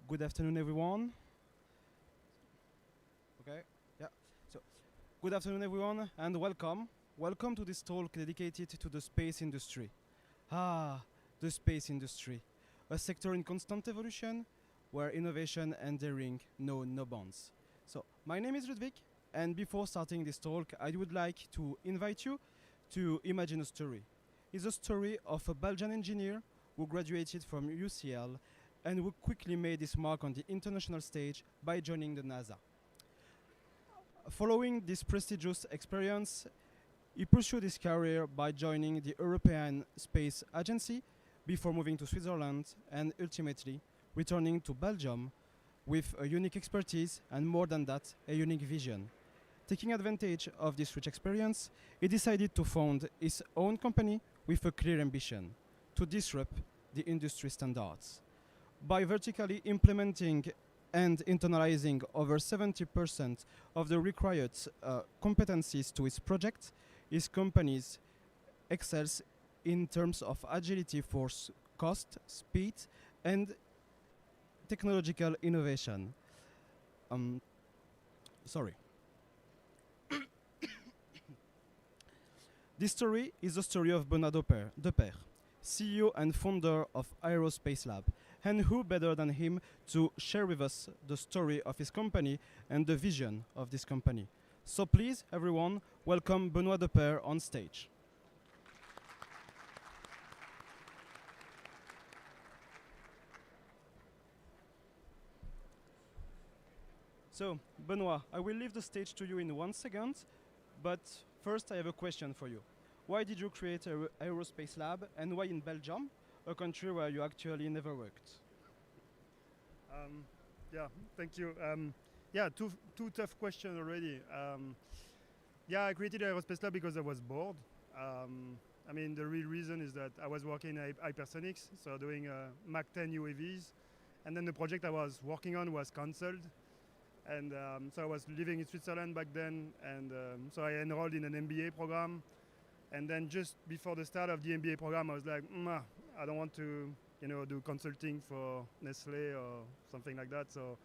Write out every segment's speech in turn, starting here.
Good afternoon, everyone. Okay, yeah. So, good afternoon, everyone, and welcome. Welcome to this talk dedicated to the space industry. Ah, the space industry, a sector in constant evolution where innovation and daring know no bounds. So, my name is Ludwig, and before starting this talk, I would like to invite you to imagine a story. It's a story of a Belgian engineer who graduated from UCL and who quickly made his mark on the international stage by joining the NASA. Following this prestigious experience, he pursued his career by joining the European Space Agency before moving to Switzerland and ultimately returning to Belgium with a unique expertise and, more than that, a unique vision. Taking advantage of this rich experience, he decided to found his own company with a clear ambition to disrupt the industry standards. By vertically implementing and internalizing over 70% of the required competencies to its project, his companies excels in terms of agility for cost, speed, and technological innovation. Sorry. This story is the story of Benoît Deper, CEO and founder of Aerospace Lab, and who better than him to share with us the story of his company and the vision of this company. So please, everyone, welcome Benoît Deper on stage. So, Benoît, I will leave the stage to you in 1 second, but first I have a question for you. Why did you create Aerospace Lab, and why in Belgium, a country where you actually never worked? Yeah, thank you. Yeah, two tough questions already. Yeah, I created Aerospace Lab because I was bored. I mean, the real reason is that I was working in hypersonics, so doing Mach 10 UAVs, and then the project I was working on was cancelled. And so I was living in Switzerland back then, and so I enrolled in an MBA program. And then just before the start of the MBA program, I was like, I don't want to, do consulting for Nestle or something like that. So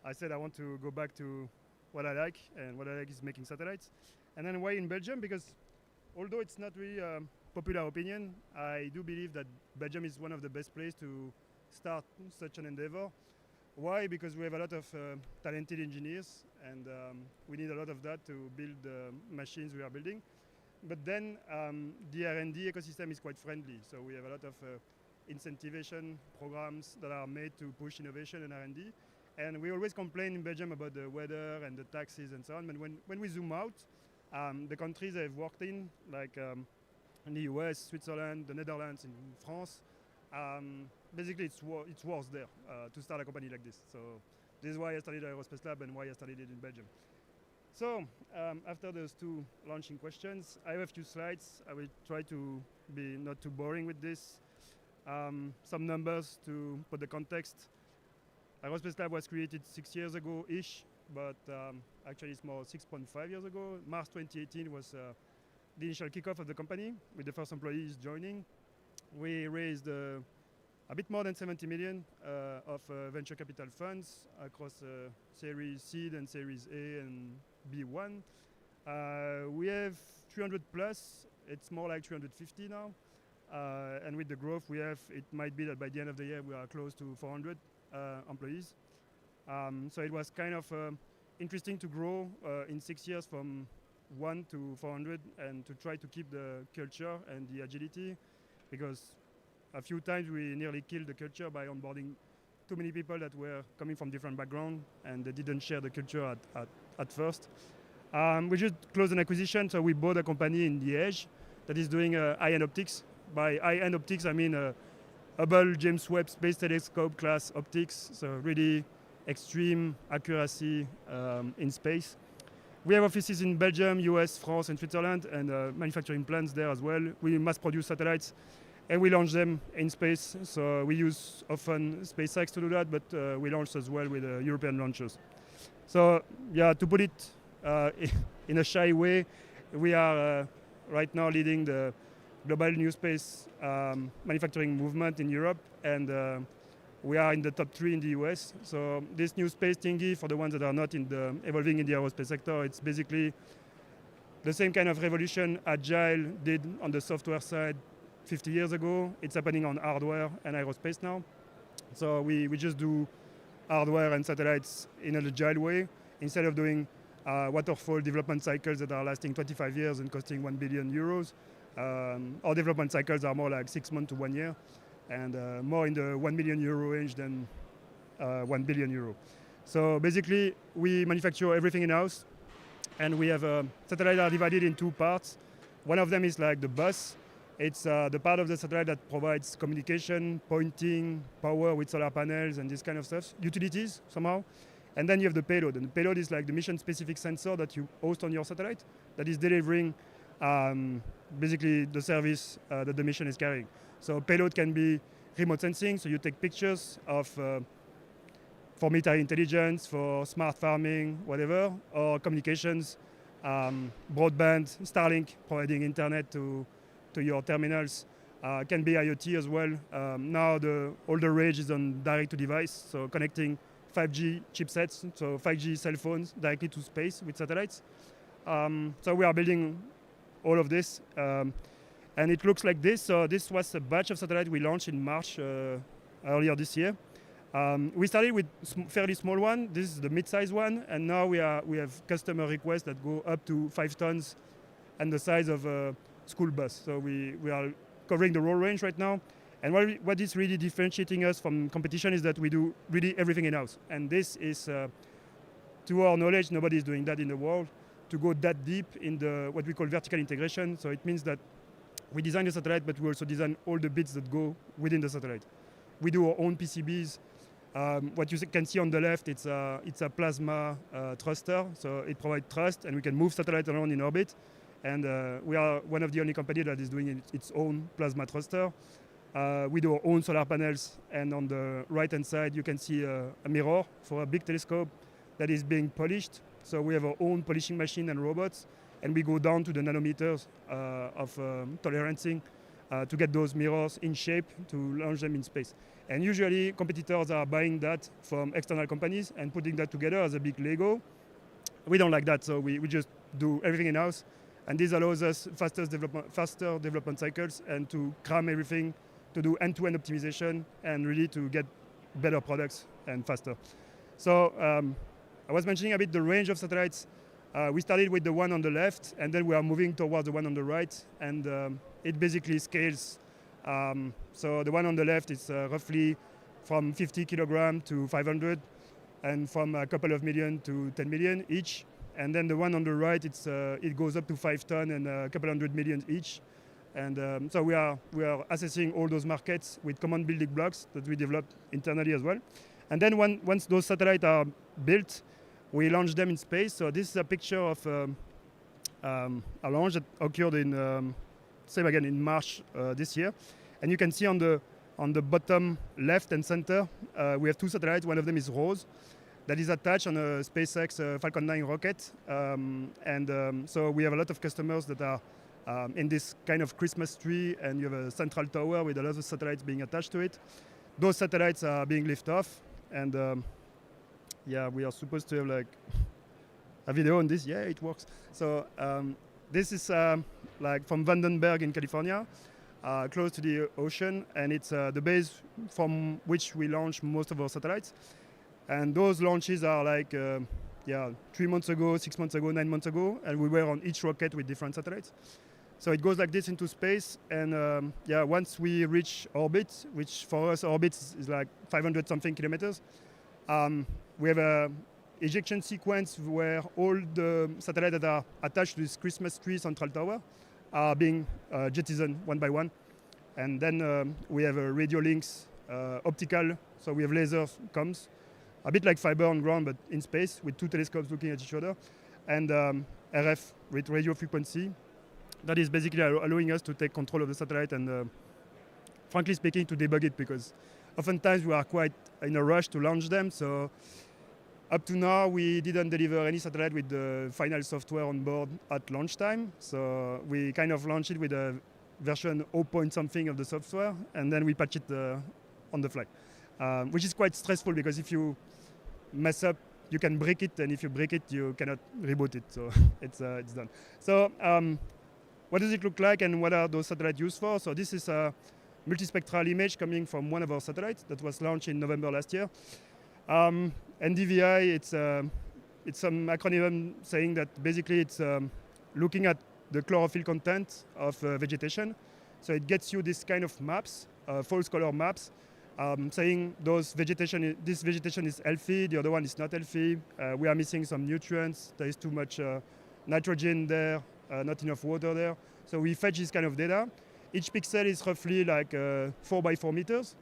I said I want to go back to what I like, and what I like is making satellites. And then why in Belgium? Because although it's not really a popular opinion, I do believe that Belgium is one of the best places to start such an endeavor. Why? Because we have a lot of talented engineers, and we need a lot of that to build the machines we are building. But then the R&D ecosystem is quite friendly, so we have a lot of incentivation programs that are made to push innovation and R&D. And we always complain in Belgium about the weather and the taxes and so on. But when we zoom out, the countries I've worked in, like in the US, Switzerland, the Netherlands, in France, basically it's worse there to start a company like this. So this is why I started Aerospace Lab and why I started it in Belgium. So after those two launching questions, I have a few slides. I will try to be not too boring with this. Some numbers to put the context. Aerospace Lab was created 6 years ago-ish, but actually it's more 6.5 years ago. March 2018 was the initial kickoff of the company, with the first employees joining. We raised a bit more than 70 million of venture capital funds across Series Seed and Series A and B1. We have 300 plus, it's more like 350 now. And with the growth we have, it might be that by the end of the year we are close to 400 employees. So it was kind of interesting to grow in 6 years from 1 to 400 and to try to keep the culture and the agility, because a few times we nearly killed the culture by onboarding too many people that were coming from different backgrounds and they didn't share the culture at first. We just closed an acquisition, so we bought a company in Liège that is doing high-end optics. By high-end optics, I mean Hubble James Webb Space Telescope class optics, so really extreme accuracy in space. We have offices in Belgium, US, France, and Switzerland, and manufacturing plants there as well. We mass produce satellites, and we launch them in space. So we use often SpaceX to do that, but we launch as well with European launchers. So yeah, to put it in a shy way, we are right now leading the global new space manufacturing movement in Europe, and we are in the top 3 in the US. So this new space thingy, for the ones that are not evolving in the aerospace sector, it's basically the same kind of revolution Agile did on the software side 50 years ago. It's happening on hardware and aerospace now. So we just do hardware and satellites in an agile way instead of doing waterfall development cycles that are lasting 25 years and costing 1 billion euros. Our development cycles are more like 6 months to 1 year, and more in the 1 million euro range than 1 billion euro. So basically, we manufacture everything in-house, and we have satellites are divided in 2 parts. One of them is like the bus. It's the part of the satellite that provides communication, pointing, power with solar panels and this kind of stuff, utilities somehow. And then you have the payload. And the payload is like the mission-specific sensor that you host on your satellite that is delivering basically the service that the mission is carrying. So payload can be remote sensing, so you take pictures of for military intelligence, for smart farming, whatever, or communications, broadband, Starlink, providing internet to your terminals. Can be IoT as well. Now all the rage is on direct-to-device, so connecting 5G chipsets, so 5G cell phones directly to space with satellites. So we are building all of this, and it looks like this. So this was a batch of satellites we launched in March earlier this year. We started with fairly small one. This is the mid-size one, and now we have customer requests that go up to 5 tons and the size of a school bus. So we are covering the whole range right now. And what is really differentiating us from competition is that we do really everything in-house. And this is, to our knowledge, nobody is doing that in the world, to go that deep in what we call vertical integration. So it means that we design the satellite, but we also design all the bits that go within the satellite. We do our own PCBs. What you can see on the left, it's a plasma thruster. So it provides thrust, and we can move satellites around in orbit. And we are one of the only companies that is doing its own plasma thruster. We do our own solar panels, and on the right-hand side, you can see a mirror for a big telescope that is being polished. So we have our own polishing machine and robots, and we go down to the nanometers of tolerancing to get those mirrors in shape to launch them in space. And usually, competitors are buying that from external companies and putting that together as a big Lego. We don't like that, so we just do everything in-house. And this allows us faster development cycles and to cram everything, to do end-to-end optimization, and really to get better products and faster. So I was mentioning a bit the range of satellites. We started with the one on the left, and then we are moving towards the one on the right, and it basically scales. So the one on the left is roughly from 50 kilogram to 500, and from a couple of million to 10 million each. And then the one on the right, it goes up to 5 ton and a couple hundred million each. And so we are assessing all those markets with common building blocks that we developed internally as well. And then once those satellites are built, we launch them in space. So this is a picture of a launch that occurred in March this year. And you can see on the bottom left and center, we have 2 satellites. One of them is Rose, that is attached on a SpaceX Falcon 9 rocket. So we have a lot of customers that are in this kind of Christmas tree, and you have a central tower with a lot of satellites being attached to it. Those satellites are being lifted off, and we are supposed to have like a video on this. Yeah, it works. So this is like from Vandenberg in California, close to the ocean, and it's the base from which we launch most of our satellites. And those launches are like 3 months ago, 6 months ago, 9 months ago, and we were on each rocket with different satellites. So it goes like this into space, and once we reach orbit, which for us orbit is like 500 something kilometers, we have a ejection sequence where all the satellites that are attached to this Christmas tree central tower are being jettisoned one by one. And then we have radio links, optical, so we have laser comms, a bit like fiber on ground, but in space with 2 telescopes looking at each other, and RF with radio frequency. That is basically allowing us to take control of the satellite and, frankly speaking, to debug it, because oftentimes we are quite in a rush to launch them. So up to now, we didn't deliver any satellite with the final software on board at launch time. So we kind of launched it with a version 0 point something of the software, and then we patch it on the fly. which is quite stressful because if you mess up, you can break it, and if you break it, you cannot reboot it. So it's done. So what does it look like, and what are those satellites used for? So this is a multispectral image coming from one of our satellites that was launched in November last year. NDVI, it's some acronym saying that basically it's looking at the chlorophyll content of vegetation. So it gets you this kind of maps, false color maps, saying this vegetation is healthy, the other one is not healthy. We are missing some nutrients. There is too much nitrogen there, not enough water there. So we fetch this kind of data. Each pixel is roughly like 4 by 4 meters.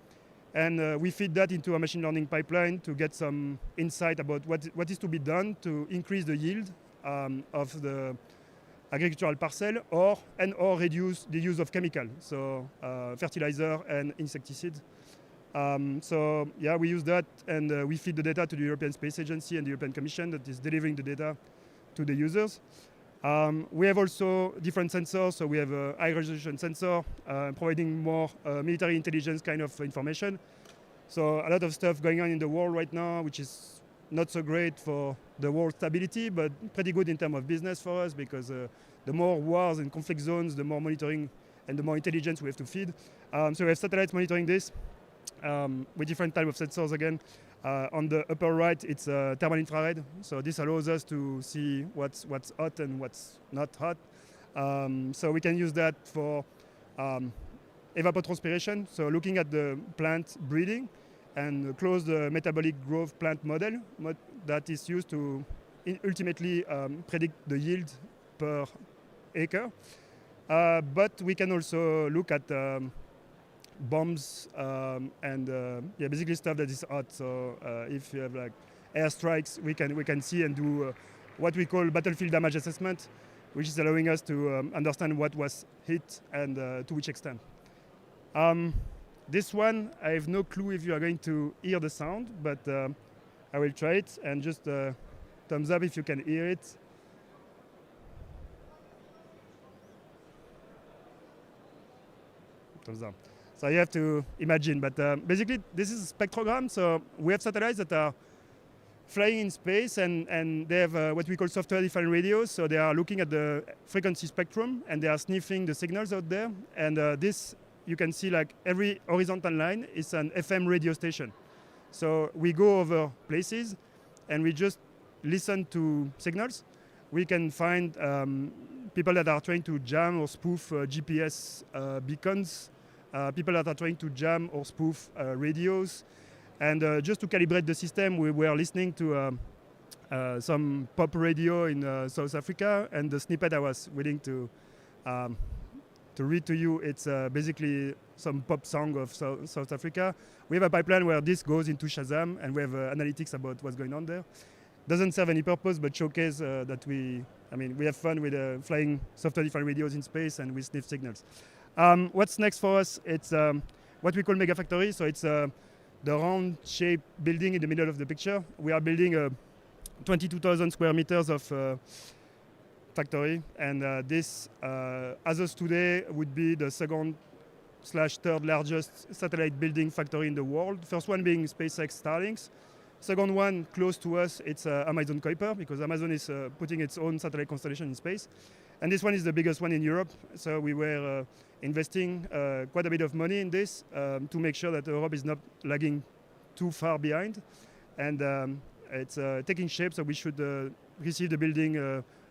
And we feed that into a machine learning pipeline to get some insight about what is to be done to increase the yield of the agricultural parcel or reduce the use of chemical, so fertilizer and insecticide. So yeah, we use that, and we feed the data to the European Space Agency and the European Commission that is delivering the data to the users. We have also different sensors, so we have a high resolution sensor providing more military intelligence kind of information. So a lot of stuff going on in the world right now, which is not so great for the world stability, but pretty good in terms of business for us, because the more wars and conflict zones, the more monitoring and the more intelligence we have to feed. So we have satellites monitoring this with different type of sensors again. On the upper right, it's thermal infrared. So this allows us to see what's hot and what's not hot. So we can use that for evapotranspiration. So looking at the plant breeding and closed metabolic growth plant model that is used to ultimately predict the yield per acre. But we can also look at bombs and basically stuff that is hot. So if you have like airstrikes, we can see and do what we call battlefield damage assessment, which is allowing us to understand what was hit and to which extent. This one, I have no clue if you are going to hear the sound, but I will try it, and just thumbs up if you can hear it. Thumbs up. So you have to imagine, but basically this is a spectrogram. So we have satellites that are flying in space, and they have what we call software-defined radios. So they are looking at the frequency spectrum, and they are sniffing the signals out there. And this, you can see like every horizontal line is an FM radio station. So we go over places, and we just listen to signals. We can find people that are trying to jam or spoof GPS beacons, people that are trying to jam or spoof radios. And just to calibrate the system, we were listening to some pop radio in South Africa, and the snippet I was willing to read to you, it's basically some pop song of South Africa. We have a pipeline where this goes into Shazam, and we have analytics about what's going on there. Doesn't serve any purpose, but showcase that we have fun with flying software-defined radios in space, and we sniff signals. What's next for us? It's what we call megafactory. So it's the round-shaped building in the middle of the picture. We are building 22,000 square meters of factory, and this, as of today, would be the second/third largest satellite building factory in the world. First one being SpaceX Starlinks. Second one, close to us, it's Amazon Kuiper, because Amazon is putting its own satellite constellation in space. And this one is the biggest one in Europe. So we were investing quite a bit of money in this to make sure that Europe is not lagging too far behind. And it's taking shape, so we should receive the building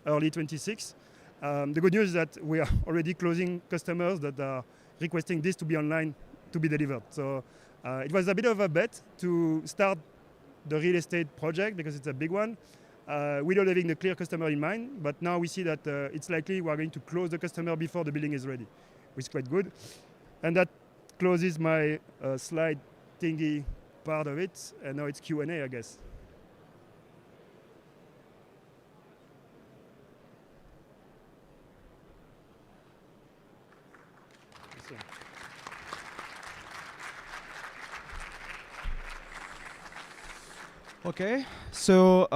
early 26. The good news is that we are already closing customers that are requesting this to be online, to be delivered. So it was a bit of a bet to start the real estate project, because it's a big one, without having the clear customer in mind. But now we see that it's likely we are going to close the customer before the building is ready, which is quite good. And that closes my slide thingy part of it. And now it's Q&A, I guess. Okay, so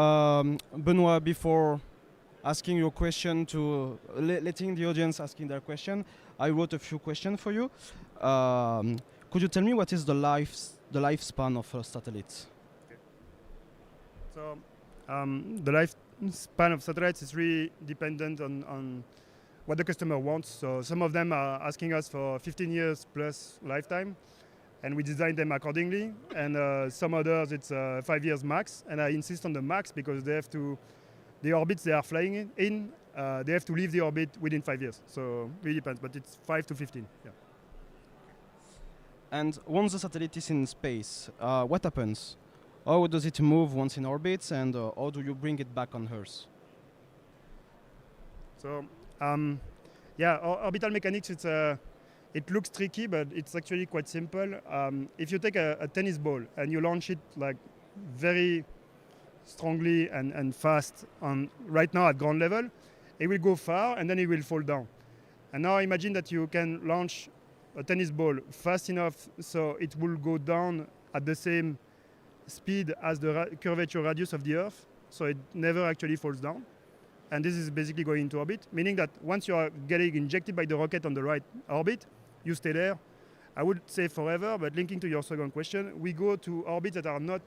Benoit, before asking your question letting the audience asking their question, I wrote a few questions for you. Could you tell me what is the the lifespan of a satellite? So the lifespan of satellites is really dependent on what the customer wants. So some of them are asking us for 15 years plus lifetime, and we design them accordingly. And some others, it's 5 years max. And I insist on the max because they have to, the orbits they are flying in, they have to leave the orbit within 5 years. So really depends, but it's 5 to 15. Yeah. And once the satellite is in space, what happens? How does it move once in orbit, and how do you bring it back on Earth? So orbital mechanics, it looks tricky, but it's actually quite simple. If you take a tennis ball and you launch it like very strongly and fast on right now at ground level, it will go far and then it will fall down. And now imagine that you can launch a tennis ball fast enough so it will go down at the same speed as the curvature radius of the Earth, so it never actually falls down. And this is basically going into orbit, meaning that once you are getting injected by the rocket on the right orbit, you stay there. I would say forever, but linking to your second question, we go to orbits that are not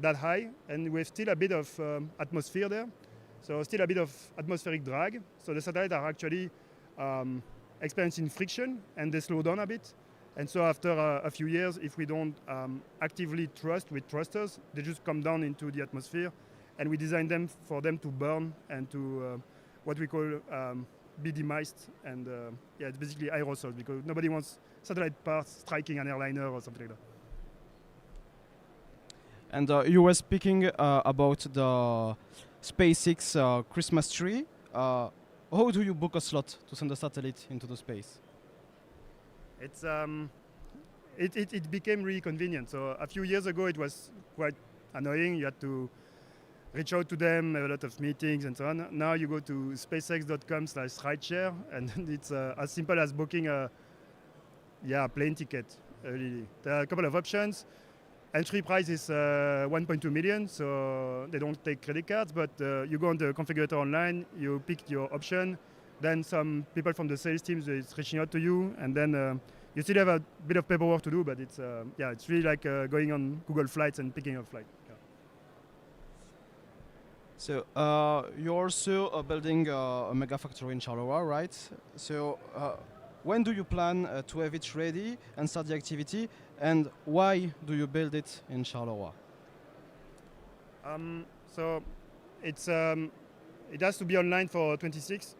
that high, and we have still a bit of atmosphere there, so still a bit of atmospheric drag. So the satellites are actually experiencing friction, and they slow down a bit. And so after a few years, if we don't actively thrust with thrusters, they just come down into the atmosphere, and we design them for them to burn and to what we call be demised. And it's basically aerosols, because nobody wants satellite parts striking an airliner or something like that. And you were speaking about the SpaceX Christmas tree. How do you book a slot to send a satellite into the space? It became really convenient. So a few years ago, it was quite annoying. You had to reach out to them, have a lot of meetings and so on. Now you go to spacex.com/rideshare, and it's as simple as booking a plane ticket. Really. There are a couple of options. Entry price is 1.2 million, so they don't take credit cards, but you go on the configurator online, you pick your option, then some people from the sales team is reaching out to you, and then you still have a bit of paperwork to do, but it's really like going on Google Flights and picking a flight. Yeah. So you're also building a mega factory in Charleroi, right? So when do you plan to have it ready and start the activity, and why do you build it in Charleroi? So it has to be online for 26.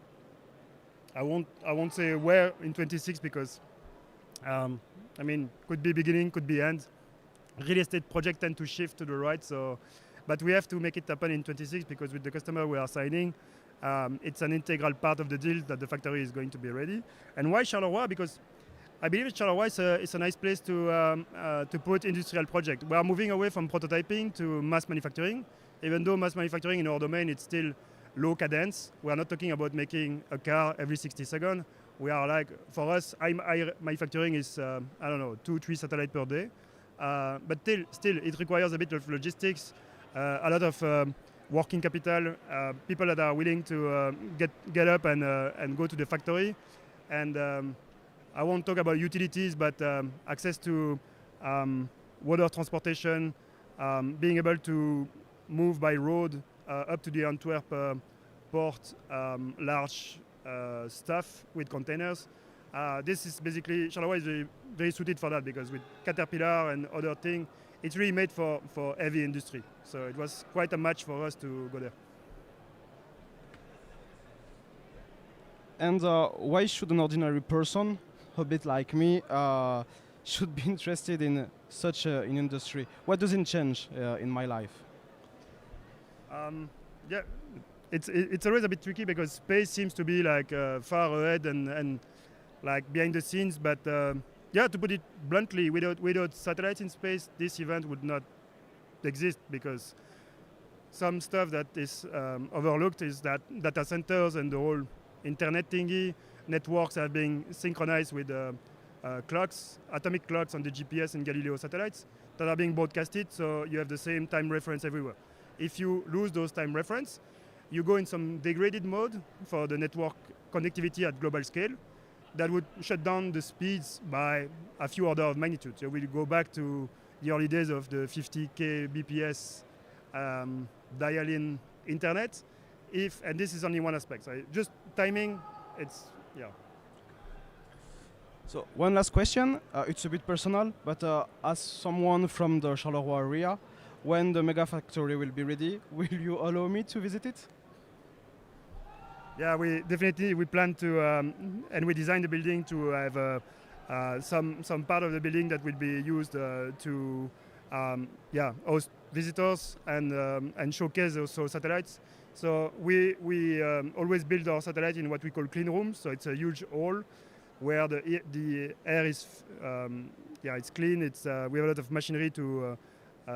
I won't say where in 26 because could be beginning, could be end. Real estate projects tend to shift to the right, but we have to make it happen in 26 because with the customer we are signing, it's an integral part of the deal that the factory is going to be ready. And why Charleroi? Because I believe Charleroi is a nice place to put industrial projects. We are moving away from prototyping to mass manufacturing. Even though mass manufacturing in our domain, it's still low cadence. We are not talking about making a car every 60 seconds. We are like, for us, manufacturing is, 2-3 satellites per day. But still, it requires a bit of logistics, a lot of working capital, people that are willing to get up and go to the factory. And I won't talk about utilities, but access to water transportation, being able to move by road up to the Antwerp port, large stuff with containers. This is basically, Charleroi is very, very suited for that because with Caterpillar and other things, it's really made for heavy industry. So it was quite a match for us to go there. And why should an ordinary person, a bit like me, should be interested in such an industry? What does it change in my life? It's always a bit tricky because space seems to be like far ahead and like behind the scenes. But to put it bluntly, without satellites in space, this event would not exist because some stuff that is overlooked is that data centers and the whole internet thingy, networks are being synchronized with clocks, atomic clocks on the GPS and Galileo satellites that are being broadcasted, so you have the same time reference everywhere. If you lose those time reference, you go in some degraded mode for the network connectivity at global scale that would shut down the speeds by a few order of magnitude. So we'll go back to the early days of the 50k bps dial-in internet. And this is only one aspect. So just timing, it's yeah. So one last question. It's a bit personal, but as someone from the Charleroi area, when the mega factory will be ready, will you allow me to visit it? Yeah, we definitely plan to, and we designed the building to have some part of the building that will be used to host visitors and showcase also satellites. So we always build our satellite in what we call clean rooms. So it's a huge hall where the air is it's clean. We have a lot of machinery to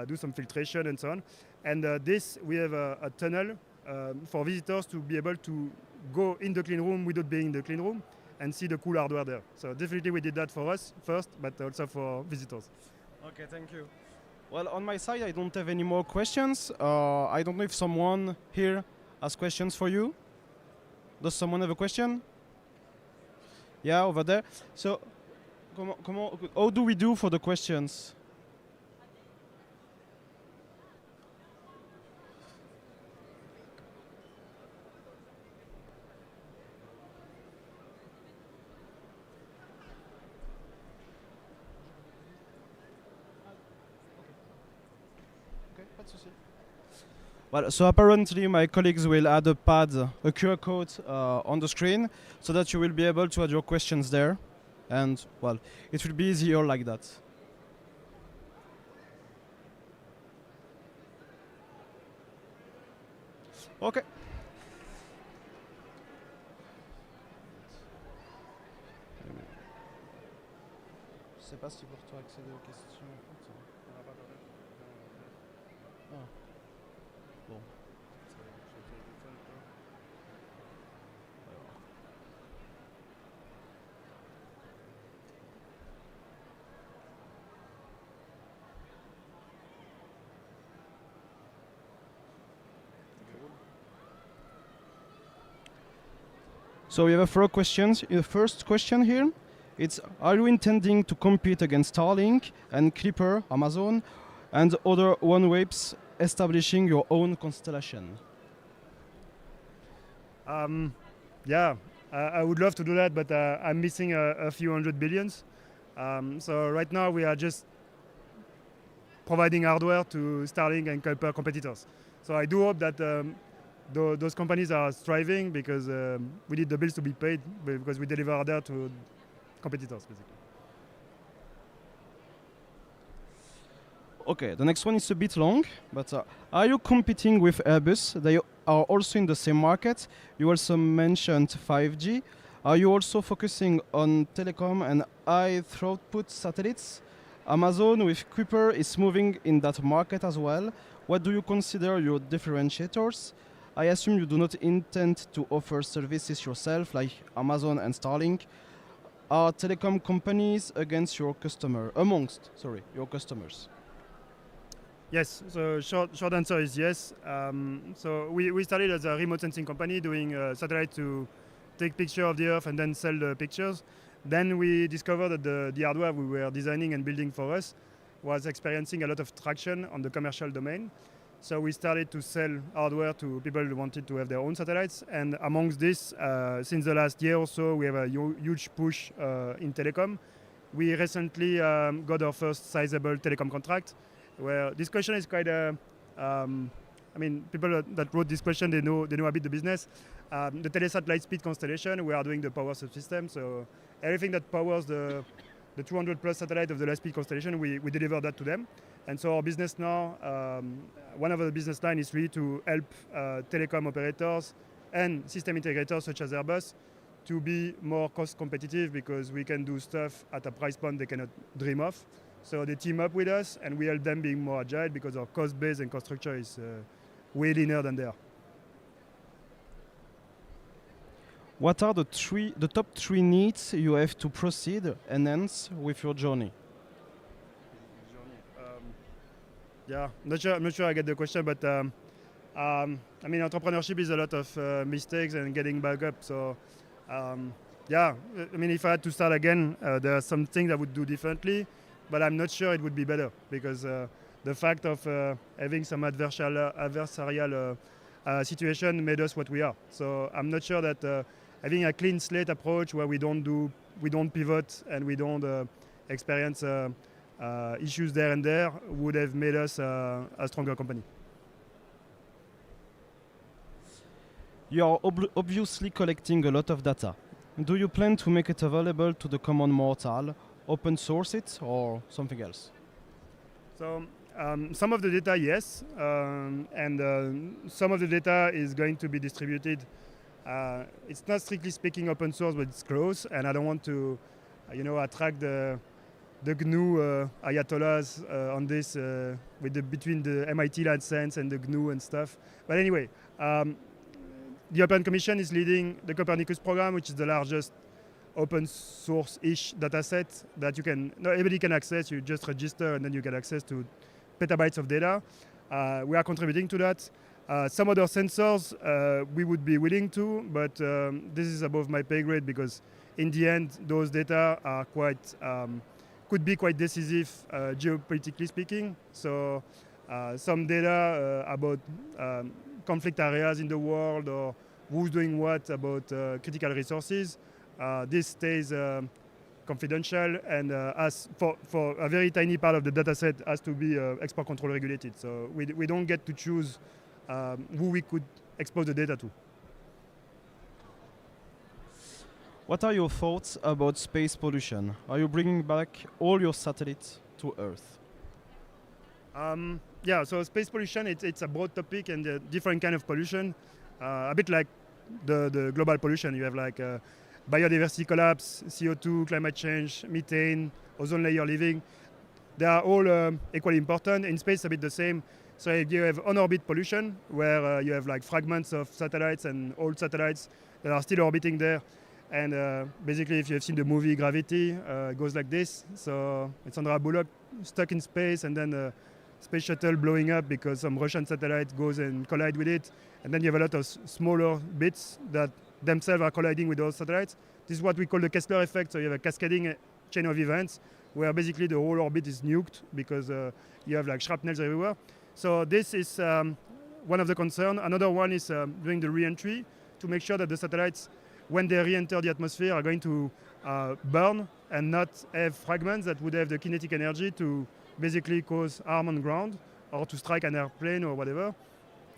do some filtration and so on. And this we have a tunnel for visitors to be able to go in the clean room without being in the clean room and see the cool hardware there. So definitely we did that for us first, but also for visitors. Okay, thank you. Well, on my side, I don't have any more questions. I don't know if someone here has questions for you. Does someone have a question? Yeah, over there. So, how do we do for the questions? Well, so apparently my colleagues will add a QR code on the screen so that you will be able to add your questions there. And, well, it will be easier like that. Okay. Je sais pas si pour toi accéder aux questions. Ah. Bon. So we have 4 questions. The first question here, it's: are you intending to compete against Starlink and Clipper, Amazon, and other OneWebs, establishing your own constellation? Yeah, I would love to do that, but I'm missing a few hundred billions. So right now we are just providing hardware to Starlink and Kuiper competitors. So I do hope that those companies are thriving because we need the bills to be paid because we deliver hardware to competitors, basically. Okay, the next one is a bit long, but are you competing with Airbus? They are also in the same market. You also mentioned 5G. Are you also focusing on telecom and high throughput satellites? Amazon with Kuiper is moving in that market as well. What do you consider your differentiators? I assume you do not intend to offer services yourself like Amazon and Starlink. Are telecom companies amongst your customers? Yes, so short answer is yes. So we started as a remote sensing company doing satellite to take picture of the Earth and then sell the pictures. Then we discovered that the hardware we were designing and building for us was experiencing a lot of traction on the commercial domain. So we started to sell hardware to people who wanted to have their own satellites. And amongst this, since the last year or so, we have a huge push in telecom. We recently got our first sizable telecom contract, where this question is quite people that wrote this question, they know a bit the business. The Telesat Lightspeed constellation, we are doing the power subsystem. So everything that powers the 200 plus satellite of the Lightspeed constellation, we deliver that to them. And so our business now, one of the business line is really to help telecom operators and system integrators such as Airbus to be more cost competitive because we can do stuff at a price point they cannot dream of. So they team up with us and we help them being more agile because our cost base and cost structure is way leaner than theirs. What are the top 3 needs you have to proceed enhance with your journey? I'm not sure I get the question, but entrepreneurship is a lot of mistakes and getting back up. So if I had to start again, there are some things I would do differently. but I'm not sure it would be better because the fact of having some adversarial situation made us what we are. So I'm not sure that having a clean slate approach where we don't pivot and we don't experience issues there and there would have made us a stronger company. You are obviously collecting a lot of data. Do you plan to make it available to the common mortal, open source it, or something else? So some of the data, yes, and some of the data is going to be distributed. It's not strictly speaking open source, but it's close, and I don't want to, attract the GNU ayatollahs on this between the MIT license and the GNU and stuff. But anyway, the Open Commission is leading the Copernicus program, which is the largest open source-ish dataset that everybody can access. You just register and then you get access to petabytes of data. We are contributing to that. Some other sensors we would be willing to, but this is above my pay grade because in the end, those data are could be quite decisive geopolitically speaking. So some data about conflict areas in the world or who's doing what about critical resources, this stays confidential and as for a very tiny part of the data set has to be export control regulated. So we don't get to choose who we could expose the data to. What are your thoughts about space pollution? Are you bringing back all your satellites to Earth? Yeah, so space pollution, it's a broad topic and a different kind of pollution. A bit like the global pollution. You have like biodiversity collapse, CO2, climate change, methane, ozone layer leaving. They are all equally important. In space, a bit the same. So you have on-orbit pollution, where you have like fragments of satellites and old satellites that are still orbiting there. And basically, if you have seen the movie Gravity, it goes like this. So it's Sandra Bullock stuck in space, and then space shuttle blowing up because some Russian satellite goes and collide with it. And then you have a lot of smaller bits that themselves are colliding with those satellites. This is what we call the Kessler effect. So you have a cascading chain of events where basically the whole orbit is nuked because you have like shrapnels everywhere. So this is one of the concerns. Another one is doing the re-entry to make sure that the satellites, when they re-enter the atmosphere, are going to burn and not have fragments that would have the kinetic energy to basically cause harm on ground or to strike an airplane or whatever.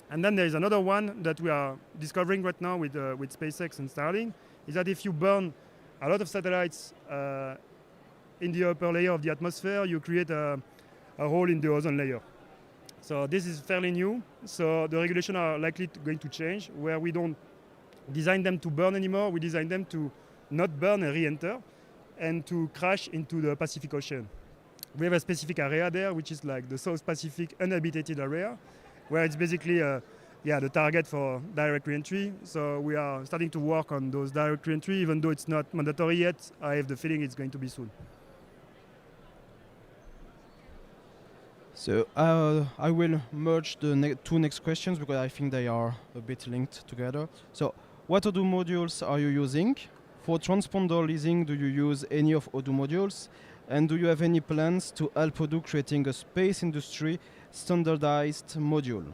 And then there is another one that we are discovering right now with SpaceX and Starlink, is that if you burn a lot of satellites in the upper layer of the atmosphere, you create a hole in the ozone layer. So this is fairly new. So the regulations are likely going to change, where we don't design them to burn anymore. We design them to not burn and re-enter and to crash into the Pacific Ocean. We have a specific area there, which is like the South Pacific uninhabited area, where it's basically the target for direct re-entry. So we are starting to work on those direct re-entry, even though it's not mandatory yet. I have the feeling it's going to be soon. So I will merge the two next questions because I think they are a bit linked together. So what Odoo modules are you using? For transponder leasing, do you use any of Odoo modules? And do you have any plans to help Odoo creating a space industry standardized module?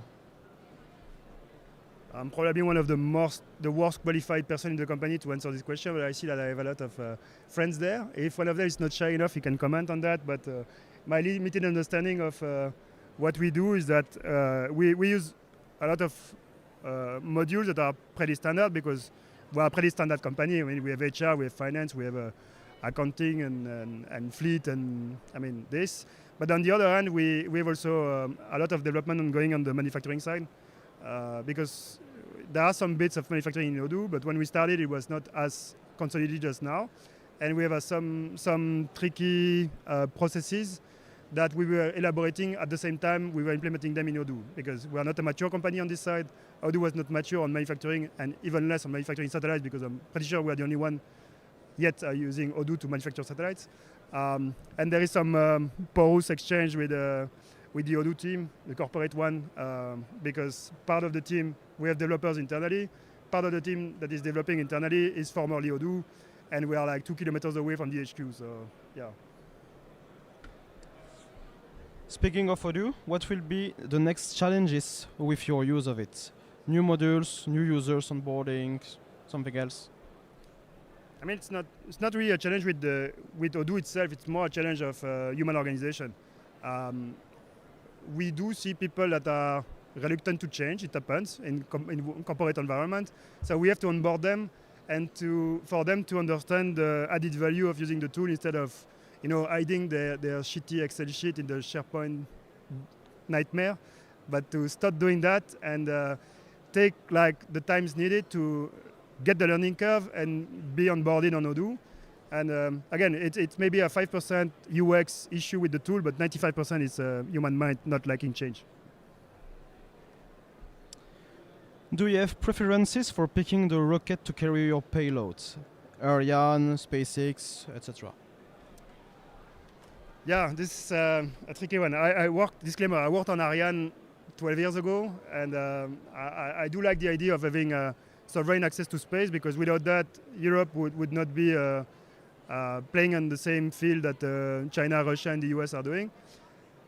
I'm probably one of the worst qualified person in the company to answer this question, but I see that I have a lot of friends there. If one of them is not shy enough, he can comment on that. But my limited understanding of what we do is that we use a lot of modules that are pretty standard because we are a pretty standard company. I mean, we have HR, we have finance, we have accounting and fleet, and I mean this. But on the other hand, we have also a lot of development ongoing on the manufacturing side. Because there are some bits of manufacturing in Odoo, but when we started, it was not as consolidated as now. And we have some tricky processes that we were elaborating at the same time we were implementing them in Odoo, because we are not a mature company on this side. Odoo was not mature on manufacturing, and even less on manufacturing satellites, because I'm pretty sure we are the only one yet using Odoo to manufacture satellites. And there is some porous exchange with the Odoo team, the corporate one, because part of the team, we have developers internally. Part of the team that is developing internally is formerly Odoo, and we are like 2 kilometers away from the HQ, so yeah. Speaking of Odoo, what will be the next challenges with your use of it? New modules, new users onboarding, something else? I mean, it's not really a challenge with Odoo itself. It's more a challenge of human organization. Um, we do see people that are reluctant to change. It happens in corporate environment. So we have to onboard them and for them to understand the added value of using the tool instead of hiding their shitty Excel sheet in the SharePoint nightmare. But to start doing that and take like the times needed to get the learning curve and be onboarded on Odoo. And again, it's maybe a 5% UX issue with the tool, but 95% is human mind not liking change. Do you have preferences for picking the rocket to carry your payloads? Ariane, SpaceX, etc. Yeah, this is a tricky one. I worked on Ariane 12 years ago, and I do like the idea of having sovereign access to space, because without that, Europe would not be playing on the same field that China, Russia, and the US are doing.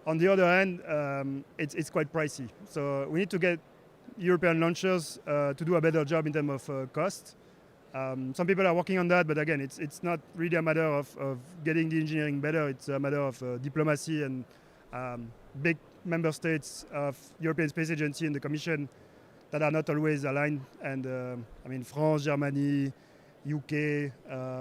On the other hand, it's quite pricey. So we need to get European launchers to do a better job in terms of cost. Some people are working on that, but again, it's not really a matter of getting the engineering better. It's a matter of diplomacy and big member states of European Space Agency and the Commission that are not always aligned. And I mean, France, Germany, UK,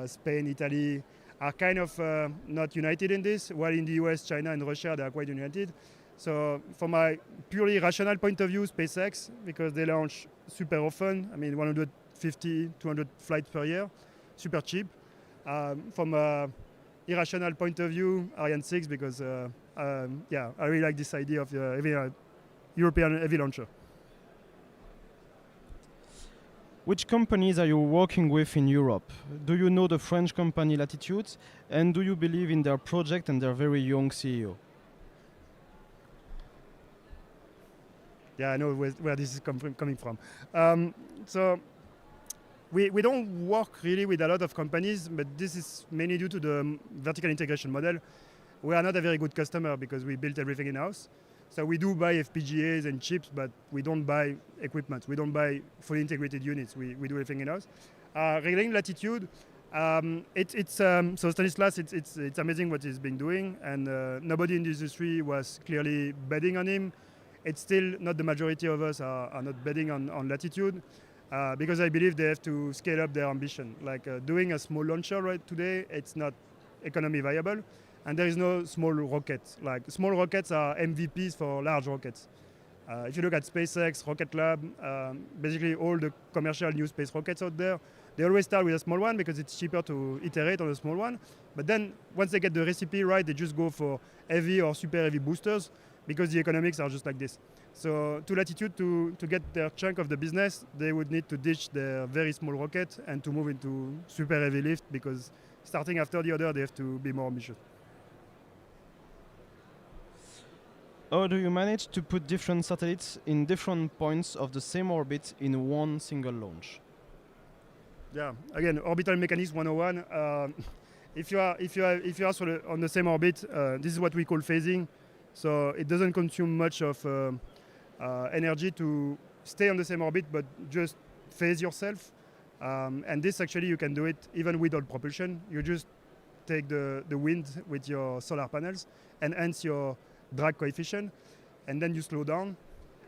Spain, Italy are kind of not united in this, while in the US, China, and Russia, they are quite united. So from a purely rational point of view, SpaceX, because they launch super often, I mean 150, 200 flights per year, super cheap. From an irrational point of view, Ariane 6, because yeah, I really like this idea of having a European heavy launcher. Which companies are you working with in Europe? Do you know the French company Latitude? And do you believe in their project and their very young CEO? Yeah, I know where this is coming from. So we don't work really with a lot of companies, but this is mainly due to the vertical integration model. We are not a very good customer because we built everything in-house. So we do buy FPGAs and chips, but we don't buy equipment. We don't buy fully integrated units. We do everything in-house. Regarding Latitude, so Stanislas, it's amazing what he's been doing, and nobody in the industry was clearly betting on him. It's still not the majority of us are not betting on Latitude, because I believe they have to scale up their ambition. Like doing a small launcher right today, it's not economy viable. And there is no small rockets. Like small rockets are MVPs for large rockets. If you look at SpaceX, Rocket Lab, basically all the commercial new space rockets out there, they always start with a small one because it's cheaper to iterate on a small one. But then once they get the recipe right, they just go for heavy or super heavy boosters because the economics are just like this. So to Latitude, to get their chunk of the business, they would need to ditch their very small rocket and to move into super heavy lift, because starting after the other, they have to be more ambitious. How do you manage to put different satellites in different points of the same orbit in one single launch? Yeah, again, orbital mechanics 101. If you are on the same orbit, this is what we call phasing. So it doesn't consume much of energy to stay on the same orbit, but just phase yourself. And this actually you can do it even without propulsion. You just take the wind with your solar panels and hence your drag coefficient, and then you slow down,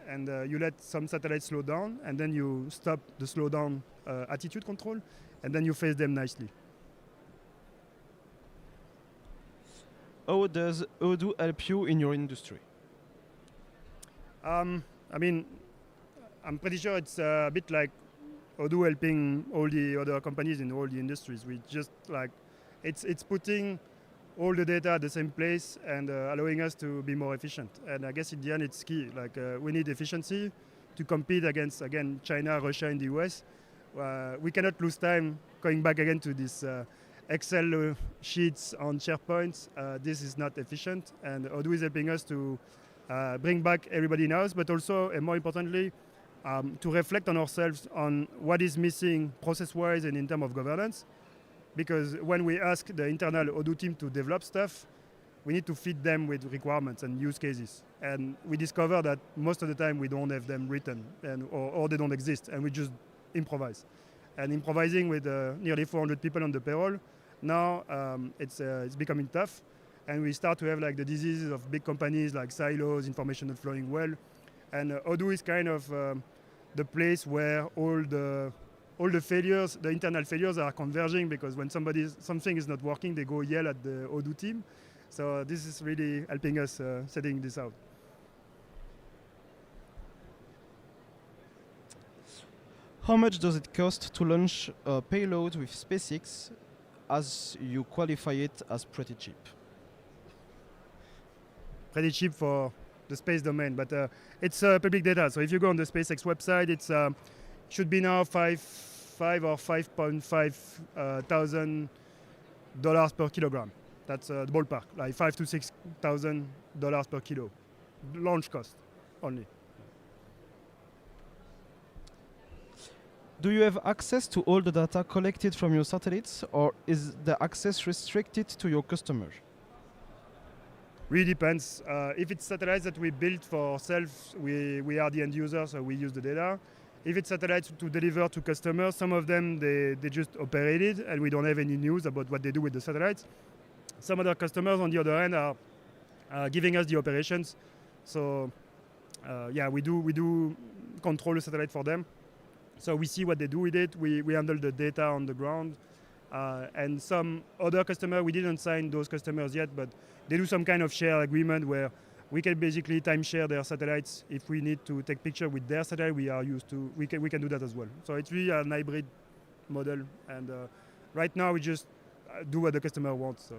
and you let some satellites slow down, and then you stop the slow down attitude control, and then you phase them nicely. How does Odoo help you in your industry? I mean, I'm pretty sure it's a bit like Odoo helping all the other companies in all the industries. We just like, it's putting all the data at the same place and allowing us to be more efficient. And I guess in the end it's key. Like we need efficiency to compete against, again, China, Russia, and the US. We cannot lose time going back again to this Excel sheets on SharePoint. This is not efficient, and Odoo is helping us to bring back everybody in-house, but also, and more importantly, to reflect on ourselves on what is missing process-wise and in terms of governance. Because when we ask the internal Odoo team to develop stuff, we need to feed them with requirements and use cases. And we discover that most of the time we don't have them written or they don't exist, and we just improvise. And improvising with nearly 400 people on the payroll, now it's becoming tough. And we start to have like the diseases of big companies like silos, information not flowing well. And Odoo is kind of the place where all the failures, the internal failures are converging, because when something is not working, they go yell at the Odoo team. So this is really helping us setting this out. How much does it cost to launch a payload with SpaceX, as you qualify it as pretty cheap? Pretty cheap for the space domain, but it's public data. So if you go on the SpaceX website, it's should be now $5 or $5.5 thousand per kilogram. That's the ballpark, like $5,000 to $6,000 per kilo, launch cost only. Do you have access to all the data collected from your satellites, or is the access restricted to your customer? Really depends. If it's satellites that we built for ourselves, we are the end user, so we use the data. If it's satellites to deliver to customers, some of them, they just operate it, and we don't have any news about what they do with the satellites. Some other customers, on the other hand, are giving us the operations. So yeah, we do control the satellite for them. So we see what they do with it. We handle the data on the ground. And some other customer, we didn't sign those customers yet, but they do some kind of share agreement where we can basically timeshare their satellites. If we need to take picture with their satellite, we can do that as well. So it's really an hybrid model. And right now we just do what the customer wants. Yeah.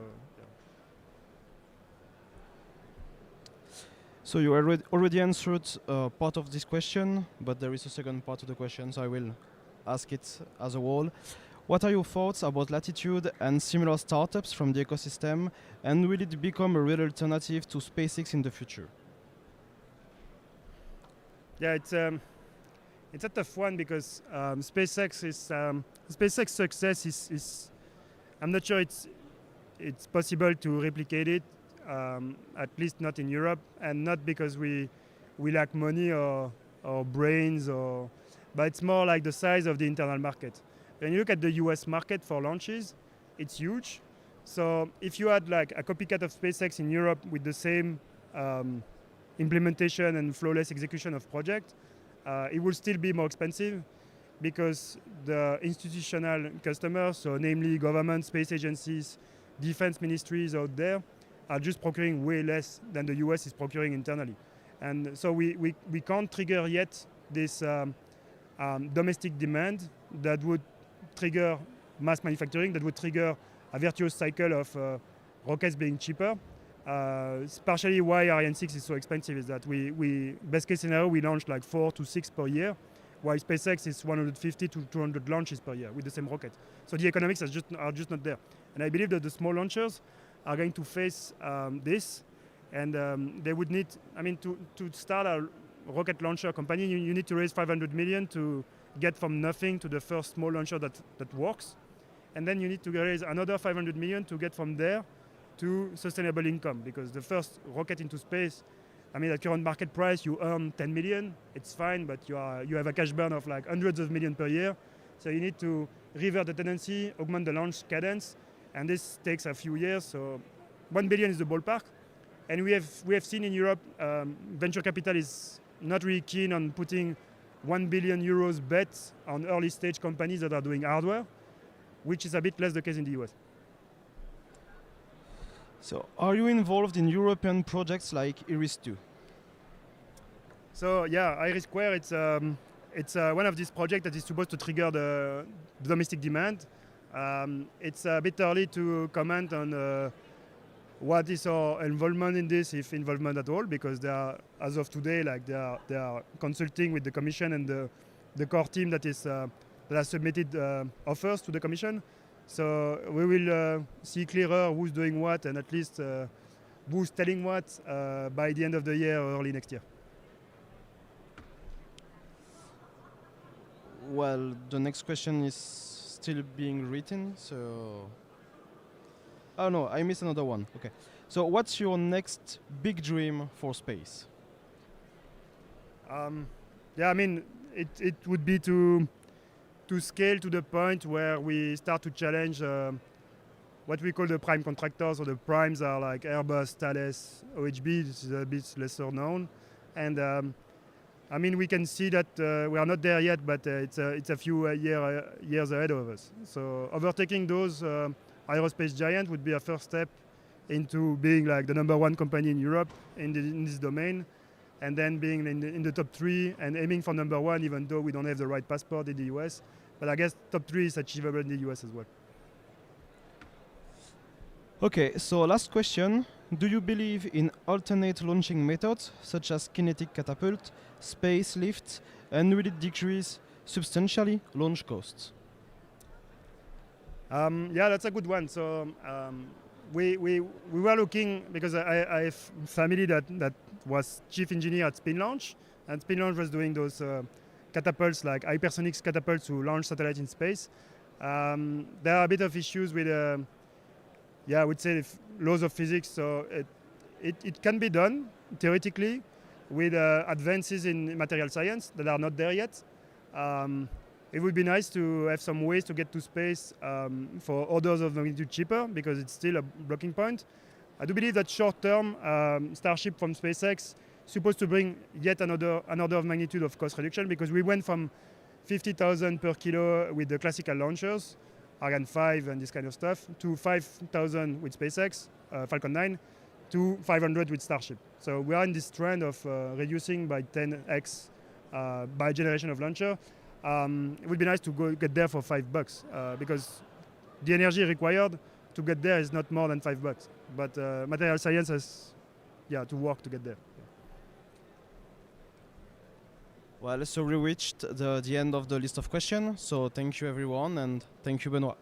So you already answered part of this question, but there is a second part of the question, so I will ask it as a whole. What are your thoughts about Latitude and similar startups from the ecosystem, and will it become a real alternative to SpaceX in the future? Yeah, it's a tough one, because SpaceX success is I'm not sure it's possible to replicate it, at least not in Europe, and not because we lack money or brains, but it's more like the size of the internal market. When you look at the US market for launches, it's huge. So if you had like a copycat of SpaceX in Europe with the same implementation and flawless execution of project, it will still be more expensive, because the institutional customers, so namely government, space agencies, defense ministries out there, are just procuring way less than the US is procuring internally. And so we can't trigger yet this domestic demand that would trigger mass manufacturing, that would trigger a virtuous cycle of rockets being cheaper. It's partially why Ariane 6 is so expensive, is that we best case scenario, we launch like 4 to 6 per year, while SpaceX is 150 to 200 launches per year with the same rocket. So the economics are just not there. And I believe that the small launchers are going to face this, and they would need, to start a rocket launcher company, you need to raise 500 million to get from nothing to the first small launcher that works. And then you need to raise another 500 million to get from there to sustainable income, because the first rocket into space, at current market price, you earn 10 million, it's fine, but you have a cash burn of like hundreds of millions per year. So you need to revert the tendency, augment the launch cadence, and this takes a few years. So 1 billion is the ballpark. And we have seen in Europe, venture capital is not really keen on putting 1 billion euros bets on early stage companies that are doing hardware, which is a bit less the case in the US. So are you involved in European projects like Iris2? So yeah, Iris Square, it's one of these projects that is supposed to trigger the domestic demand. It's a bit early to comment on what is our involvement in this, if involvement at all, because they are, as of today, they are consulting with the Commission and the core team that has submitted offers to the Commission. So we will see clearer who's doing what, and at least who's telling what by the end of the year or early next year. Well, the next question is still being written, so... Oh no, I missed another one. Okay. So what's your next big dream for space? Yeah, I mean, it would be to scale to the point where we start to challenge what we call the prime contractors. So the primes are like Airbus, Thales, OHB. This is a bit lesser known, and I mean we can see that we are not there yet, but it's a few years ahead of us. So overtaking those aerospace giants would be a first step into being like the number one company in Europe in this domain, and then being in the top 3 and aiming for number 1, even though we don't have the right passport in the US. But I guess top 3 is achievable in the US as well. Okay, so last question. Do you believe in alternate launching methods such as kinetic catapult, space lift, and will it decrease substantially launch costs? Yeah, that's a good one. So we were looking, because I have family that was chief engineer at Spin Launch, and Spin Launch was doing those catapults, like hypersonic catapults to launch satellites in space. There are a bit of issues with, I would say, laws of physics. So it can be done theoretically with advances in material science that are not there yet. It would be nice to have some ways to get to space for orders of magnitude cheaper, because it's still a blocking point. I do believe that short-term, Starship from SpaceX is supposed to bring yet another order of magnitude of cost reduction, because we went from 50,000 per kilo with the classical launchers, Ariane 5 and this kind of stuff, to 5,000 with SpaceX, Falcon 9, to 500 with Starship. So we are in this trend of reducing by 10x by generation of launcher. It would be nice to get there for $5, because the energy required to get there is not more than $5. But material science has, to work to get there. Well, so we reached the end of the list of questions. So thank you everyone, and thank you Benoit.